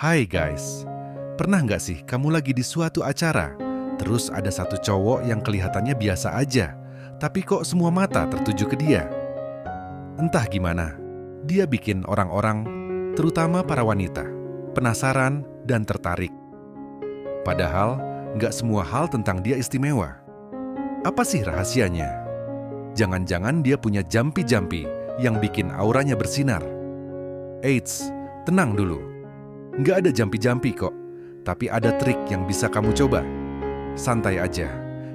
Hai guys, pernah nggak sih kamu lagi di suatu acara, terus ada satu cowok yang kelihatannya biasa aja, tapi kok semua mata tertuju ke dia? Entah gimana, dia bikin orang-orang, terutama para wanita, penasaran dan tertarik. Padahal, nggak semua hal tentang dia istimewa. Apa sih rahasianya? Jangan-jangan dia punya jampi-jampi yang bikin auranya bersinar. Eits, tenang dulu. Nggak ada jampi-jampi kok, tapi ada trik yang bisa kamu coba. Santai aja,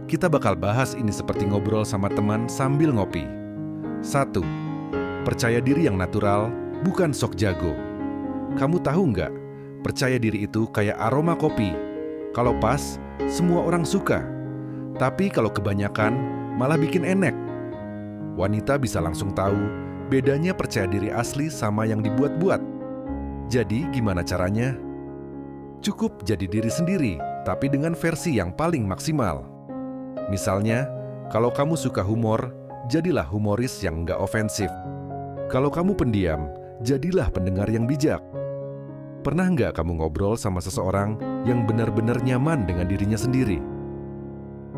kita bakal bahas ini seperti ngobrol sama teman sambil ngopi. 1. Percaya diri yang natural, bukan sok jago. Kamu tahu nggak, percaya diri itu kayak aroma kopi. Kalau pas, semua orang suka. Tapi kalau kebanyakan, malah bikin enek. Wanita bisa langsung tahu bedanya percaya diri asli sama yang dibuat-buat. Jadi gimana caranya? Cukup jadi diri sendiri, tapi dengan versi yang paling maksimal. Misalnya, kalau kamu suka humor, jadilah humoris yang nggak ofensif. Kalau kamu pendiam, jadilah pendengar yang bijak. Pernah nggak kamu ngobrol sama seseorang yang benar-benar nyaman dengan dirinya sendiri?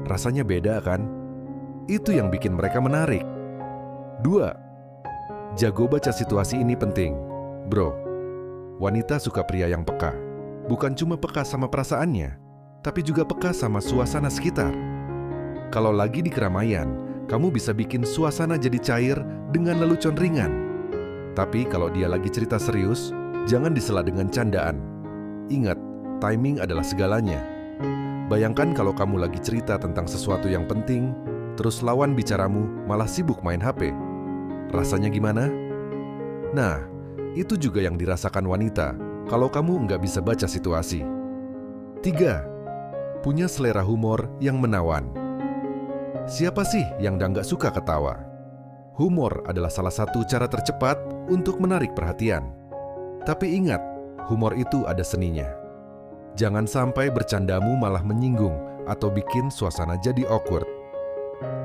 Rasanya beda kan? Itu yang bikin mereka menarik. 2. Jago baca situasi ini penting. Bro, wanita suka pria yang peka. Bukan cuma peka sama perasaannya, tapi juga peka sama suasana sekitar. Kalau lagi di keramaian, kamu bisa bikin suasana jadi cair dengan lelucon ringan. Tapi kalau dia lagi cerita serius, jangan disela dengan candaan. Ingat, timing adalah segalanya. Bayangkan kalau kamu lagi cerita tentang sesuatu yang penting, terus lawan bicaramu malah sibuk main HP. Rasanya gimana? Nah, itu juga yang dirasakan wanita kalau kamu nggak bisa baca situasi. 3. Punya selera humor yang menawan. Siapa sih yang nggak suka ketawa? Humor adalah salah satu cara tercepat untuk menarik perhatian. Tapi ingat, humor itu ada seninya. Jangan sampai bercandamu malah menyinggung atau bikin suasana jadi awkward.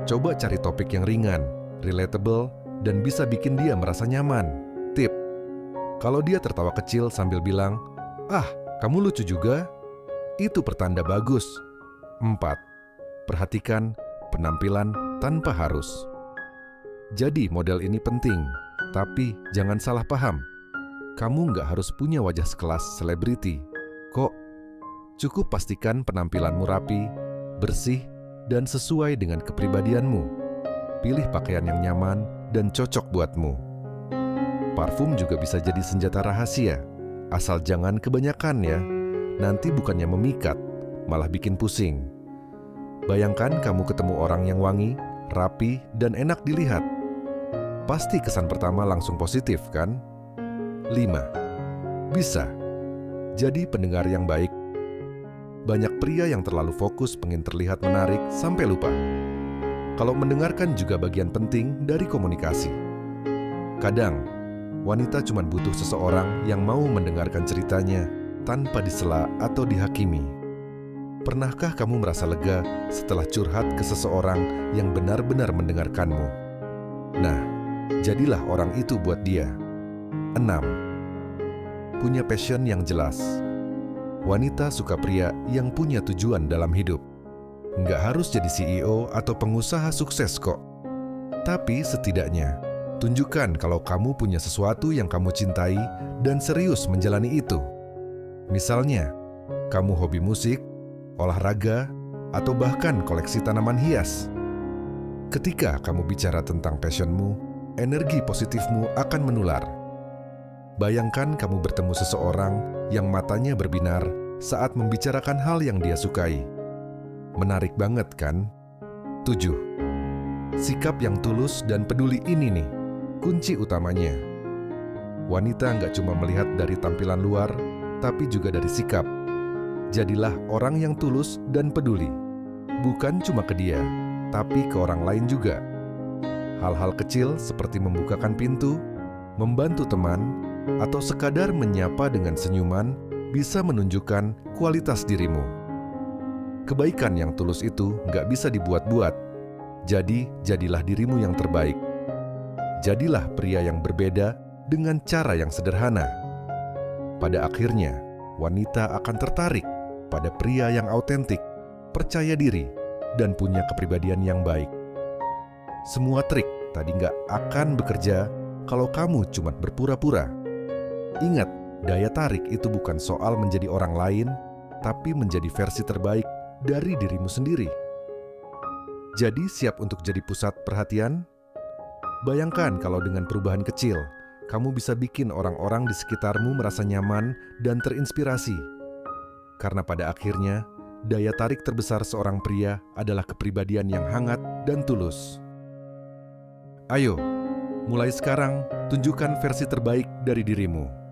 Coba cari topik yang ringan, relatable, dan bisa bikin dia merasa nyaman. Tip: kalau dia tertawa kecil sambil bilang, "Ah, kamu lucu juga," itu pertanda bagus. 4. Perhatikan penampilan tanpa harus. Jadi model ini penting, tapi jangan salah paham. Kamu nggak harus punya wajah sekelas selebriti. Kok? Cukup pastikan penampilanmu rapi, bersih, dan sesuai dengan kepribadianmu. Pilih pakaian yang nyaman dan cocok buatmu. Parfum juga bisa jadi senjata rahasia, asal jangan kebanyakan ya. Nanti bukannya memikat, malah bikin pusing. Bayangkan kamu ketemu orang yang wangi, rapi, dan enak dilihat. Pasti kesan pertama langsung positif kan? 5. Bisa jadi pendengar yang baik. Banyak pria yang terlalu fokus pengen terlihat menarik sampai lupa kalau mendengarkan juga bagian penting dari komunikasi. Kadang, wanita cuma butuh seseorang yang mau mendengarkan ceritanya tanpa disela atau dihakimi. Pernahkah kamu merasa lega setelah curhat ke seseorang yang benar-benar mendengarkanmu? Nah, jadilah orang itu buat dia. 6. Punya passion yang jelas. Wanita suka pria yang punya tujuan dalam hidup. Nggak harus jadi CEO atau pengusaha sukses kok. Tapi setidaknya, tunjukkan kalau kamu punya sesuatu yang kamu cintai dan serius menjalani itu. Misalnya, kamu hobi musik, olahraga, atau bahkan koleksi tanaman hias. Ketika kamu bicara tentang passionmu, energi positifmu akan menular. Bayangkan kamu bertemu seseorang yang matanya berbinar saat membicarakan hal yang dia sukai. Menarik banget kan? 7. Sikap yang tulus dan peduli ini nih, kunci utamanya. Wanita nggak cuma melihat dari tampilan luar, tapi juga dari sikap. Jadilah orang yang tulus dan peduli. Bukan cuma ke dia, tapi ke orang lain juga. Hal-hal kecil seperti membukakan pintu, membantu teman, atau sekadar menyapa dengan senyuman bisa menunjukkan kualitas dirimu. Kebaikan yang tulus itu nggak bisa dibuat-buat. Jadi, jadilah dirimu yang terbaik. Jadilah pria yang berbeda dengan cara yang sederhana. Pada akhirnya, wanita akan tertarik pada pria yang autentik, percaya diri, dan punya kepribadian yang baik. Semua trik tadi nggak akan bekerja kalau kamu cuma berpura-pura. Ingat, daya tarik itu bukan soal menjadi orang lain, tapi menjadi versi terbaik dari dirimu sendiri. Jadi siap untuk jadi pusat perhatian? Bayangkan kalau dengan perubahan kecil, kamu bisa bikin orang-orang di sekitarmu merasa nyaman dan terinspirasi. Karena pada akhirnya, daya tarik terbesar seorang pria adalah kepribadian yang hangat dan tulus. Ayo, mulai sekarang tunjukkan versi terbaik dari dirimu.